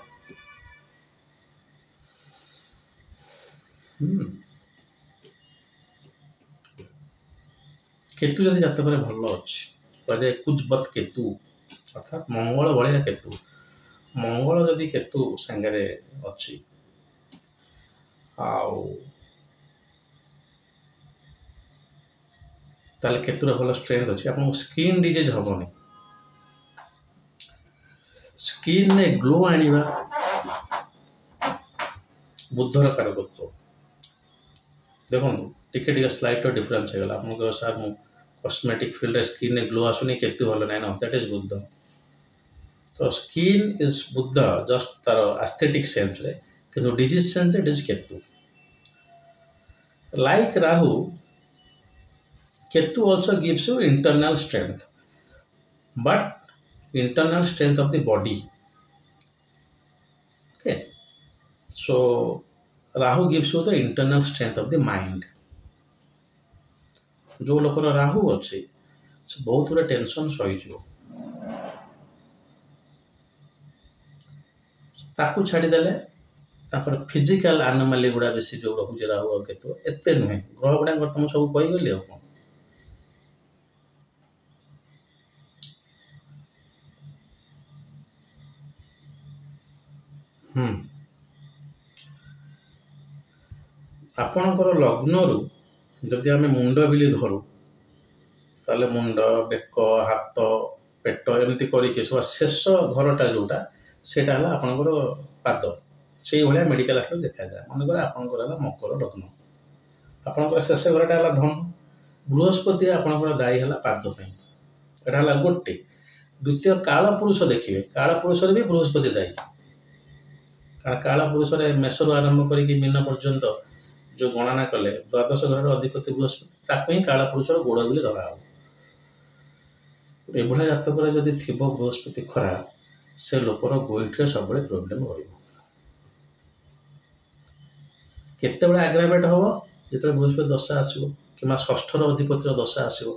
କେତୁ ଯଦି ଜାତକରେ ଭଲ ଅଛି, କୁହାଯାଏ କୁଜବତ୍ କେତୁ, ଅର୍ଥାତ୍ ମଙ୍ଗଳ ଭଳିଆ କେତୁ। ମଙ୍ଗଳ ଯଦି କେତୁ ସାଙ୍ଗରେ ଅଛି ଆଉ ତାହେଲେ କେତୁର ଭଲ ଷ୍ଟ୍ରେନ୍ଥ ଅଛି, ଆପଣଙ୍କୁ ସ୍କିନ୍ ଡିଜିଜ୍ ହେବନି। ସ୍କିନ୍ରେ ଗ୍ଲୋ ଆଣିବା ବୁଧର କାରକତ୍ୱ। ଦେଖନ୍ତୁ ଟିକେ ଟିକେ ସ୍ଲାଇଟ୍ ଡିଫରେନ୍ସ ହେଇଗଲା। ଆପଣ କହିବେ ସାର୍ ମୁଁ କସ୍ମେଟିକ୍ ଫିଲ୍ଡରେ ସ୍କିନ୍ରେ ଗ୍ଲୋ ଆସୁନି, କେତୁ ଭଲ ନାହିଁ। ନ, ଦ୍ୟାଟ୍ ଇଜ୍ ବୁଧ। ତ ସ୍କିନ୍ ଇଜ୍ ବୁଧ ଜଷ୍ଟ ତାର ଆସ୍ଥେଟିକ୍ ସେନ୍ସରେ, କିନ୍ତୁ ଡିଜିଜ୍ ସେନ୍ସରେ it is Ketu. Like Rahu, Ketu also gives you internal strength, but internal strength of the body. Okay, so Rahu gives you the internal strength of the mind. जो लोकर राहु अच्छे से बहुत गुड़ा टेंशन सहीजिव, ताकू छाड़देले फिजिकल एनोमाली गुड़ा बेसी जो रोचे राहु और केतु एते नुहे। ग्रह गुड़ा तुम सब कहीगली आ कौन। आपणकर लग्न जदि आम मुंड बिली धरू ताले मुंड बेक हाथ पेट एमती करके सब शेष घरटा जोटा सेटा है आपणकर पाद से भाया मेडिकल आस्पेक्ट देखा जाए। मनकर आपणकर मकर लग्न, आपणकर शेष घरटा है धन, बृहस्पति आपणकर दायी है पादपाई, एटा है गोटे। द्वितीय काल पुरुष देखिए, काल पुरुष भी बृहस्पति दायी, कारण काल पुरुष मेषरू आरंभ करके मीन पर्यंत जो गणना कले द्वादश घर अधिपति बृहस्पति, ताक ही काल पुरुषर गोड़ बोली धरा हो। एभलिया जातक जदि थी बृहस्पति खराब, से लोकर गोईठे सब प्रोब्लेम रते आग्रावेट हम जो बृहस्पति दशा आसो कि षष्ठर अधिपतिर दशा आसो।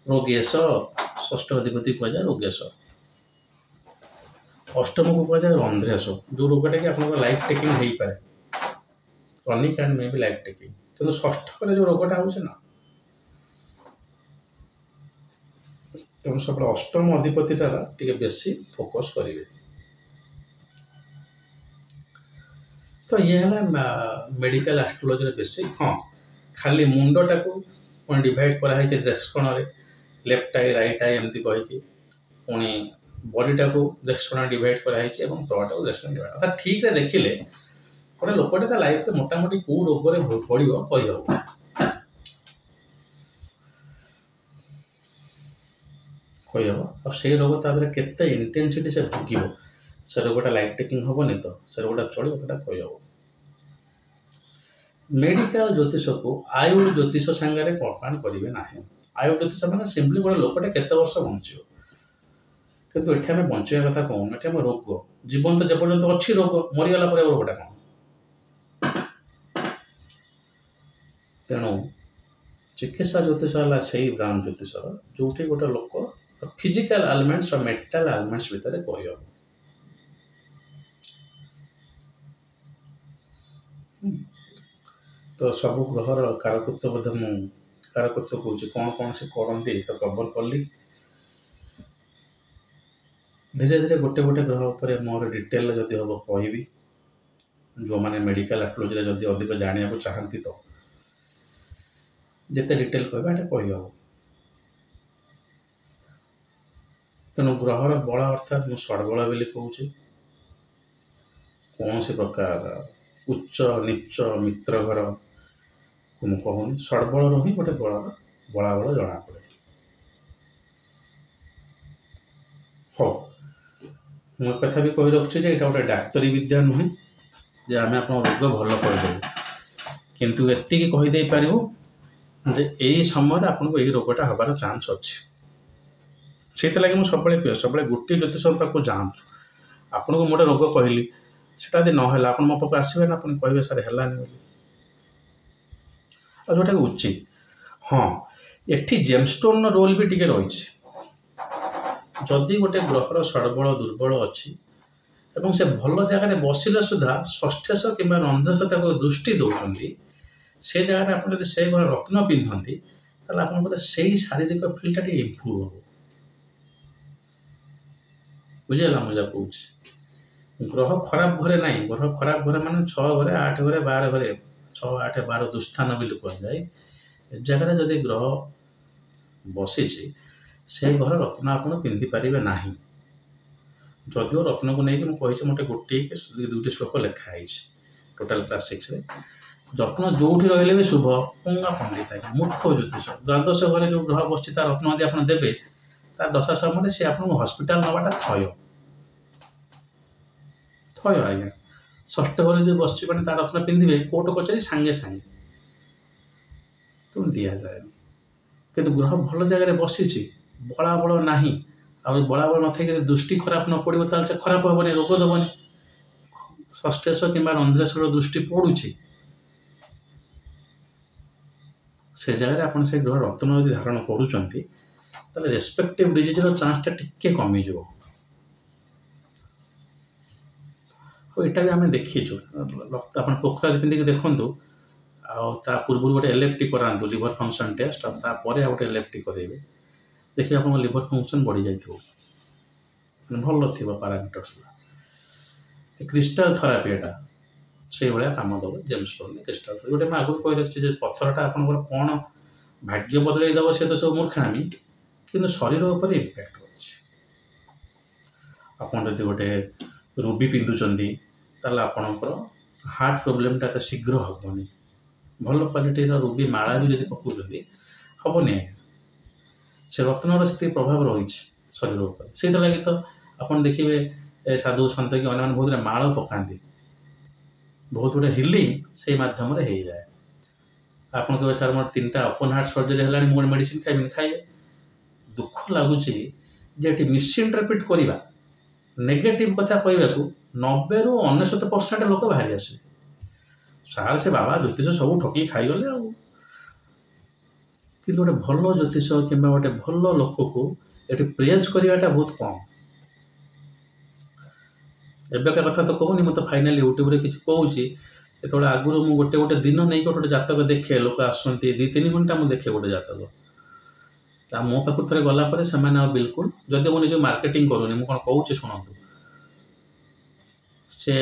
रोगेश षष्ठ अधिपति कहुए रोगेश, अष्टम को कहुए रंध्रेश, जो रोगटा कि आप लाइफ टेकिंग हो पाए, chronic and may be life taking, किंतु षष्ठ जो रोगटा हो तेणु सब अष्टम अधिपतिटार टे बेसी फोकस करेंगे। तो ये है मेडिकल एस्ट्रोलॉजी बेसी। हाँ, खाली मुंडटा को डिवाइड कराई दृष्कोण लेफ्ट आई राइट आई एमती कहीकि पुणी बॉडीटा को दृष्कोण डिवाइड कराई तलटा को दृष्कोण डिवाइड, अर्थात ठीक देखिले गोटे लोकटे लाइफ में मोटामोटी कौ रोग पड़ो कहीहब। और से रोग तादर केते इंटेंसिटी से भोग, से रोगटा लाइफ टेकिंग हेनी, तो से रोगटा चलो तो कहीहब। मेडिकल ज्योतिष को आयु ज्योतिष सांगे कंपेयर करेंगे ना। आयु ज्योतिष मैंने सिंपली गोटे लोकटे केते वर्ष बंचो, किंतु ये आम बंचा कथा कहूँ, ये आम रोग जीवन तो जेपर्यंत अच्छी रोग मरीगला रोगटा कौन। तेणु चिकित्सा ज्योतिष है से ब्रांच ज्योतिष जो गोटे लोक फिजिकल एलिमेंट्स और मेंटल एलिमेंट्स भितर कहीहब। तो सब ग्रहर कारकत्व बोध कारकत्व कौन कौन से करती तो कवर कली। धीरे धीरे गोटे गोटे ग्रह पर मोर डिटेल जदि हम कहि, जो मैंने मेडिकल एस्ट्रोलॉजी जदि अधिक जाना चाहती तो जिते डिटेल कहवा कहीहब। तेणु ग्रहर बल अर्थात मुझे षडबल बोली कहूँ, कौन से प्रकार उच्च नीच मित्र घर को मुझे कहूनी, षडबल ही गोटे बलर बलाबल जना पड़े। हाँ, मु कथा भी कही रखुच्छे ये गोटे डाक्तरी विद्या नुहे जे आम आप रोग भल करदेव, किंतु एति कहीदे पारू जे यही समय आपको यही रोगटा हबार चांस अच्छे। से लगे मुझे सब सब गोटे ज्योतिष पाक जातु, आपन को मोटे रोग कहली सेटा यदि नहला आप मो पाक आसवे ना, कहे सारे हेलानी बोली और जोटा उचित। हाँ, ଏଠି ଜେମଷ୍ଟୋନ୍ ରୋଲ୍ ବି ଟିକେ ରହିଛି। ଯଦି ଗୋଟେ ଗ୍ରହର ସର୍ବଳ ଦୁର୍ବଳ ଅଛି ଏବଂ ସେ ଭଲ ଜାଗାରେ ବସିଲେ ସୁଦ୍ଧା ଷଷ୍ଠେଶ କିମ୍ବା ରନ୍ଧ୍ରେଶ ତାକୁ ଦୃଷ୍ଟି ଦେଉଛନ୍ତି, ସେ ଜାଗାରେ ଆପଣ ଯଦି ସେ ଘର ରତ୍ନ ପିନ୍ଧନ୍ତି ତାହେଲେ ଆପଣଙ୍କର ସେଇ ଶାରୀରିକ ଫିଲ୍ଡଟା ଟିକେ ଇମ୍ପ୍ରୁଭ୍ ହେବ। ବୁଝିଗଲା ମୁଁ ଯାହା କହୁଛି? ଗ୍ରହ ଖରାପ ଘରେ ନାହିଁ। ଗ୍ରହ ଖରାପ ଘରେ ମାନେ 6 ଘରେ 8 ଘରେ 12 ଘରେ 6 8 12 ଦୁସ୍ଥାନ ବୋଲି କୁହାଯାଏ। ଏ ଜାଗାରେ ଯଦି ଗ୍ରହ ବସିଛି ସେ ଘର ରତ୍ନ ଆପଣ ପିନ୍ଧିପାରିବେ ନାହିଁ। ଯଦିଓ ରତ୍ନକୁ ନେଇକି ମୁଁ କହିଛି ମୋଟେ ଗୋଟିଏ କି 2ଟି ଶ୍ଲୋକ ଲେଖା ହେଇଛି ଟୋଟାଲ କ୍ଲାସ୍ 6ରେ। ରତ୍ନ ଯୋଉଠି ରହିଲେ ବି ଶୁଭ। ପଙ୍ଗା ପଣ୍ଡିତ ଆଜ୍ଞା ମୂର୍ଖ ଜ୍ୟୋତିଷ। ଦ୍ୱାଦଶ ଘରେ ଯେଉଁ ଗ୍ରହ ବସିଛି ତା ରତ୍ନ ଯଦି ଆପଣ ଦେବେ ତା ଦଶା ସମୟରେ ସେ ଆପଣଙ୍କୁ ହସ୍ପିଟାଲ ନେବାଟା ଥୟ ଆଜ୍ଞା। ଷଷ୍ଠ ଘରେ ଯେଉଁ ବସିଛି ମାନେ ତା ରତ୍ନ ପିନ୍ଧିବେ କୋର୍ଟ କଚେରୀ ସାଙ୍ଗେ ସାଙ୍ଗେ ତେଣୁ ଦିଆଯାଏନି। କିନ୍ତୁ ଗ୍ରହ ଭଲ ଜାଗାରେ ବସିଛି, ବଳାବଳ ନାହିଁ, ଆଉ ବଳାବଳ ନଥାଇ ଯଦି ଦୃଷ୍ଟି ଖରାପ ନ ପଡ଼ିବ ତାହେଲେ ସେ ଖରାପ ହେବନି, ରୋଗ ଦେବନି। ଷଷ୍ଠେଶ କିମ୍ବା ରନ୍ଧ୍ରେଶର ଦୃଷ୍ଟି ପଡ଼ୁଛି ସେ ଜାଗାରେ ଆପଣ ସେ ଗ୍ରହ ରତ୍ନ ଯଦି ଧାରଣ କରୁଛନ୍ତି ତାହେଲେ ରେସ୍ପେକ୍ଟିଭ୍ ଡିଜିଜ୍ର ଚାନ୍ସଟା ଟିକେ କମିଯିବ। ଆଉ ଏଇଟା ବି ଆମେ ଦେଖିଛୁ। ଆପଣ ପୋଖରାଜ ପିନ୍ଧିକି ଦେଖନ୍ତୁ, ଆଉ ତା ପୂର୍ବରୁ ଗୋଟେ ଏଲ୍ଏଫ୍ଟି କରାନ୍ତୁ ଲିଭର ଫଙ୍କସନ୍ ଟେଷ୍ଟ, ଆଉ ତାପରେ ଆଉ ଗୋଟେ ଏଲ୍ଏଫ୍ଟି କରାଇବେ, ଦେଖିବେ ଆପଣଙ୍କ ଲିଭର ଫଙ୍କସନ୍ ବଢ଼ିଯାଇଥିବ, ଭଲ ଥିବ ପାରାମିଟର୍ସ। କ୍ରିଷ୍ଟାଲ ଥେରାପି ଏଟା ସେଇଭଳିଆ କାମ ଦେବ। ଜେମଷ୍ଟୋନ୍ କ୍ରିଷ୍ଟାଲ ଥେରାପି ଗୋଟେ ମୁଁ ଆଗରୁ କହି ରଖିଛି ଯେ ପଥରଟା ଆପଣଙ୍କର କ'ଣ ଭାଗ୍ୟ ବଦଳେଇ ଦେବ ସେ ତ ସବୁ ମୂର୍ଖାମି, କିନ୍ତୁ ଶରୀର ଉପରେ ଇମ୍ପାକ୍ଟ ରହିଛି। ଆପଣ ଯଦି ଗୋଟେ ରୁବି ପିନ୍ଧୁଛନ୍ତି ତାହେଲେ ଆପଣଙ୍କର ହାର୍ଟ ପ୍ରୋବ୍ଲେମଟା ଏତେ ଶୀଘ୍ର ହେବନି। ଭଲ କ୍ୱାଲିଟିର ରୁବି ମାଳା ବି ଯଦି ପକାଉଛନ୍ତି ହେବନି ଆଜ୍ଞା। ସେ ରତ୍ନର ସେତିକି ପ୍ରଭାବ ରହିଛି ଶରୀର ଉପରେ। ସେଇଥିଲାଗି ତ ଆପଣ ଦେଖିବେ ସାଧୁ ସନ୍ଥ କି ଅନ୍ୟମାନେ ବହୁତ ଗୁଡ଼ିଏ ମାଳ ପକାନ୍ତି, ବହୁତ ଗୁଡ଼ିଏ ହିଲିଂ ସେଇ ମାଧ୍ୟମରେ ହେଇଯାଏ। ଆପଣ କହିବେ ସାର୍ ମୋର 3ଟା ଓପନ୍ ହାର୍ଟ ସର୍ଜରୀ ହେଲାଣି, ମୁଁ ମେଡ଼ିସିନ୍ ଖାଇବିନି, ଖାଇବେ। ଦୁଃଖ ଲାଗୁଛି ଯେ ଏଠି ମିସ୍ଇଣ୍ଟରପ୍ରିଟ୍ କରିବା, ନେଗେଟିଭ୍ କଥା କହିବାକୁ 90ରୁ 99% ଲୋକ ବାହାରି ଆସିବେ। ସାର୍ ସେ ବାବା ଜ୍ୟୋତିଷ ସବୁ ଠକିକି ଖାଇଗଲେ ଆଉ। କିନ୍ତୁ ଗୋଟେ ଭଲ ଜ୍ୟୋତିଷ କିମ୍ବା ଗୋଟେ ଭଲ ଲୋକକୁ ଏଠି ପ୍ରେଜ୍ କରିବାଟା ବହୁତ କମ୍। ଏବେକା କଥା ତ କହୁନି, ମୁଁ ତ ଫାଇନାଲି ୟୁଟ୍ୟୁବରେ କିଛି କହୁଛି। ଯେତେବେଳେ ଆଗରୁ ମୁଁ ଗୋଟେ ଦିନ ନେଇକି ଗୋଟେ ଜାତକ ଦେଖେ, ଲୋକ ଆସନ୍ତି 2-3 ଘଣ୍ଟା ମୁଁ ଦେଖେ ଗୋଟେ ଜାତକ। ତା ମୋ ପାଖରୁ ଥରେ ଗଲା ପରେ ସେମାନେ ଆଉ ବିଲକୁଲ, ଯଦି ମୁଁ ନିଜକୁ ମାର୍କେଟିଂ କରୁନି, ମୁଁ କ'ଣ କହୁଛି ଶୁଣନ୍ତୁ, ସେ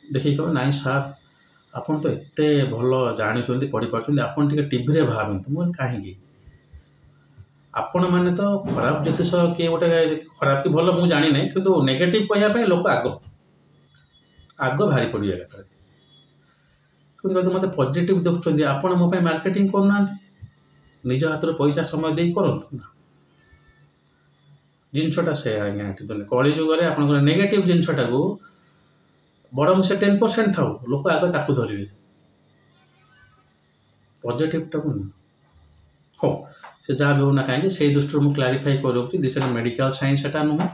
ଦେଖିକି କହିବ ନାଇଁ ସାର୍ ଆପଣ ତ ଏତେ ଭଲ ଜାଣିଛନ୍ତି, ପଢ଼ିପାରୁଛନ୍ତି, ଆପଣ ଟିକେ ଟିଭିରେ ବାହାରନ୍ତୁ। ମୁଁ କାହିଁକି? ଆପଣମାନେ ତ ଖରାପ ଜ୍ୟୋତିଷ କିଏ ଗୋଟେ ଖରାପ କି ଭଲ ମୁଁ ଜାଣିନାହିଁ, କିନ୍ତୁ ନେଗେଟିଭ୍ କହିବା ପାଇଁ ଲୋକ ଆଗ ବାହାରି ପଡ଼ିବେ ଏକାଥରେ। କିନ୍ତୁ ଯଦି ମୋତେ ପଜିଟିଭ୍ ଦେଖୁଛନ୍ତି ଆପଣ ମୋ ପାଇଁ ମାର୍କେଟିଂ କରୁନାହାନ୍ତି, ନିଜ ହାତରୁ ପଇସା ସମୟ ଦେଇ କରନ୍ତୁ ନା। ଜିନିଷଟା ସେ ଆଜ୍ଞା ଏଠି କଳି ଯୁଗରେ ଆପଣଙ୍କର ନେଗେଟିଭ୍ ଜିନିଷଟାକୁ ବରଂ ସେ 10% ଥାଉ, ଲୋକ ଆଗ ତାକୁ ଧରିବେ, ପଜିଟିଭଟାକୁ ନୁହେଁ। ହଉ ସେ ଯାହା ବି ହେଉନା କାହିଁକି, ସେଇ ଦୃଷ୍ଟିରୁ ମୁଁ କ୍ଲାରିଫାଇ କରୁଛି ଦିସ୍ ଇଜ୍ ମେଡ଼ିକାଲ ସାଇନ୍ସ, ସେଟା ନୁହେଁ।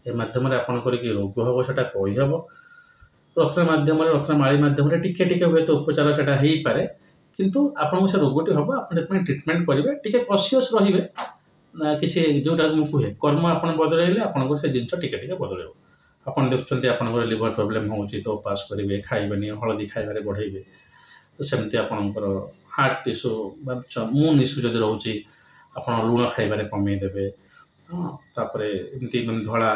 ଏ ମାଧ୍ୟମରେ ଆପଣଙ୍କର କି ରୋଗ ହେବ ସେଟା କହିହେବ। ରତ୍ନ ମାଧ୍ୟମରେ, ରତ୍ନମାଳୀ ମାଧ୍ୟମରେ ଟିକେ ଟିକେ ହୁଏତ ଉପଚାର ସେଟା ହେଇପାରେ, କିନ୍ତୁ ଆପଣଙ୍କୁ ସେ ରୋଗଟି ହେବ, ଆପଣ ସେଥିପାଇଁ ଟ୍ରିଟମେଣ୍ଟ କରିବେ, ଟିକେ କସିୟସ୍ ରହିବେ। କିଛି ଯେଉଁଟା ମୁଁ କୁହେ କର୍ମ ଆପଣ ବଦଳାଇଲେ ଆପଣଙ୍କର ସେ ଜିନିଷ ଟିକେ ଟିକେ ବଦଳାଇବ। ଆପଣ ଦେଖୁଛନ୍ତି ଆପଣଙ୍କର ଲିଭର ପ୍ରୋବ୍ଲେମ୍ ହେଉଛି ତ ଉପାସ କରିବେ, ଖାଇବେନି, ହଳଦୀ ଖାଇବାରେ ବଢ଼େଇବେ। ସେମିତି ଆପଣଙ୍କର ହାର୍ଟ ଇସ୍ୟୁ ବା ମୁନ୍ ଇସ୍ୟୁ ଯଦି ରହୁଛି ଆପଣ ଲୁଣ ଖାଇବାରେ କମେଇ ଦେବେ। ତାପରେ ଏମିତି ଧଳା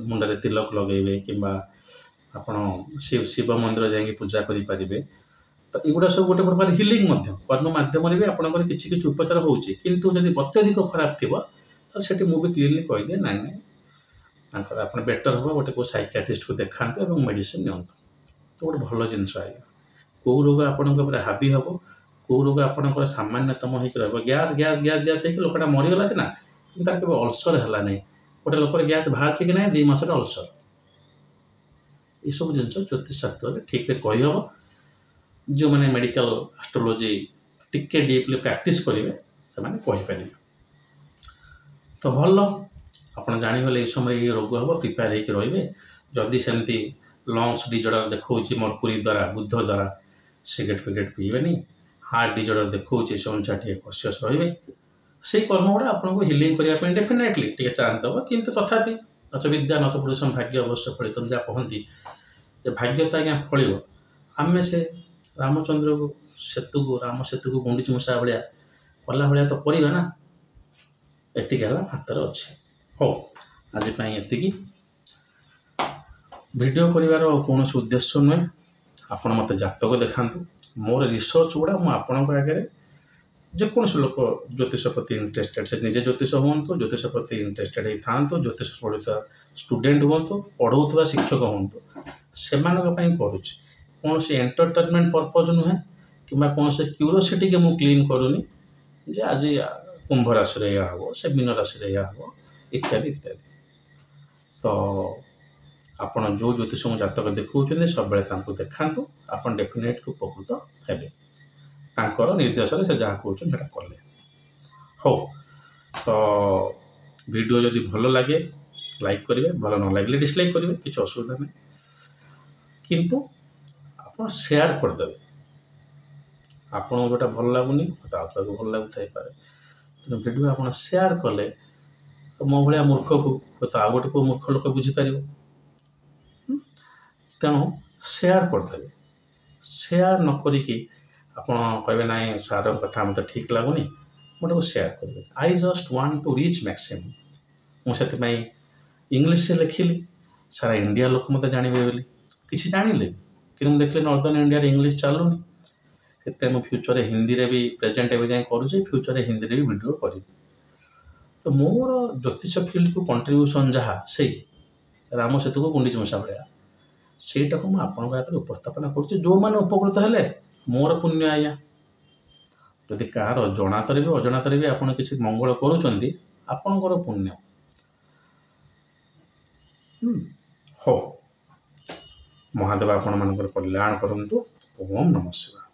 ମୁଣ୍ଡରେ ତିଲକ ଲଗେଇବେ, କିମ୍ବା ଆପଣ ଶିବ ମନ୍ଦିର ଯାଇକି ପୂଜା କରିପାରିବେ। ତ ଏଗୁଡ଼ା ସବୁ ଗୋଟେ ପ୍ରକାର ହିଲିଂ ମଧ୍ୟ, କର୍ମ ମାଧ୍ୟମରେ ବି ଆପଣଙ୍କର କିଛି କିଛି ଉପଚାର ହେଉଛି। କିନ୍ତୁ ଯଦି ଅତ୍ୟଧିକ ଖରାପ ଥିବ ତାହେଲେ ସେଠି ମୁଁ ବି କ୍ଲିୟରଲି କହିଦିଏ ନାଇଁ ତାଙ୍କର ଆପଣ ବେଟର୍ ହେବ ଗୋଟେ କେଉଁ ସାଇକିଆଟ୍ରିଷ୍ଟକୁ ଦେଖାନ୍ତୁ ଏବଂ ମେଡ଼ିସିନ୍ ନିଅନ୍ତୁ। ତ ଗୋଟେ ଭଲ ଜିନିଷ ଆଜ୍ଞା। କେଉଁ ରୋଗ ଆପଣଙ୍କ ଉପରେ ହାବି ହେବ, କେଉଁ ରୋଗ ଆପଣଙ୍କର ସାମାନ୍ୟତମ ହେଇକି ରହିବ। ଗ୍ୟାସ୍ ହେଇକି ଲୋକଟା ମରିଗଲା ସିନା, କିନ୍ତୁ ତାର କେବେ ଅଲ୍ସର ହେଲା ନାହିଁ। ଗୋଟେ ଲୋକର ଗ୍ୟାସ୍ ବାହାରିଛି କି ନାହିଁ 2 ମାସରେ ଅଲ୍ସର। ଏସବୁ ଜିନିଷ ଜ୍ୟୋତିଷ ଶାସ୍ତ୍ରରେ ଠିକ୍ରେ କହିହେବ। ଯେଉଁମାନେ ମେଡ଼ିକାଲ ଆଷ୍ଟ୍ରୋଲୋଜି ଟିକେ ଡିପ୍ଲି ପ୍ରାକ୍ଟିସ୍ କରିବେ ସେମାନେ କହିପାରିବେ। ତ ଭଲ, ଆପଣ ଜାଣିଗଲେ ଏଇ ସମୟରେ ଏଇ ରୋଗ ହେବ, ପ୍ରିପେୟାର ହେଇକି ରହିବେ। ଯଦି ସେମିତି ଲଙ୍ଗସ୍ ଡିଜର୍ଡର ଦେଖାଉଛି ମର୍କୁରୀ ଦ୍ୱାରା, ବୁଧ ଦ୍ୱାରା, ସିଗାରେଟ୍ ପିଇବେନି, हार्ट डिजर्डर देखा से अनुसार टे कसियस रे से कर्म गुड़ा आपको हिलिंग करने डेफिनेटली टे चांस दब कि तथापि नच विद्या नच पुरुषम भाग्य अवश्य फलित जहाँ कहती भाग्य तो आज्ञा फल आम से रामचंद्र को सेतु को राम सेतु को गुंडीच मूषा भाया कला भाया तो करवा ना एति हाथ अच्छे हो आज ये वीडियो कर कौन उद्देश्य नुहे आपण मत जातक देखा मोर रिसर्च गुड़ा मुझे आगे जेकोसी लोक ज्योतिष प्रति इंटरेस्टेड से निजे ज्योतिष हूँ ज्योतिष प्रति इंटरेस्टेड था ज्योतिष पढ़ुवा स्टूडेंट हूँ पढ़ाऊा शिक्षक हूँ से करुच्ची कौन से एंटरटेनमेंट पर्पज नुहे कि कौन से क्यूरोसीटी के मुझे क्लीन करूनी जे आज कुंभ राशि या हम से मीन राशि या हम इत्यादि इत्यादि तो आपण जो ज्योतिष जातक देखा सब देखा आप डेफिनेटली उपकृत हे तांकर निर्देश से जहाँ कहते कले हो तो वीडियो जदि भल लगे लाइक करेंगे भल न लगे डिसलाइक करेंगे किसी असुविधा नहीं किंतु आप शेयर करदे आपन जोटा भल लगुनि तो आप भल लगुथाई तेना वीडियो आप शेयर कले मो भाया मूर्ख को तो आउ गोटे को मूर्ख लोक बुझीपर तेणु शेयर करदे शेयर न करिकी आपड़ कहे ना सार कथा मतलब ठीक लगुनि मोटे को शेयर करेंगे I just want to reach maximum मुझे इंग्लीश से लिखिली सारा इंडिया लोक मत जानवे बोली किसी जानिले कि देखिए नॉर्दर्न इंडिया इंग्लीश चलुनी से मुझे फ्यूचर हिंदी रे भी प्रेजेंट एवं जाए करुचे फ्यूचर हिंदी रे भी वीडियो करी तो मोर ज्योतिष फील्ड को कंट्रीब्यूशन जहाँ से राम सेतु को गुंडीच मूषा भाया सेटा को मुझे उपस्थापन करुच्ची जो मैंने उपकृत हेले मोर पुण्य आज्ञा जदि कहार जनातर भी अजनातर भी आपड़ किसी मंगल करुँचर पुण्य हो महादेव आपण मान कल्याण करंतु ओम नमः शिवाय।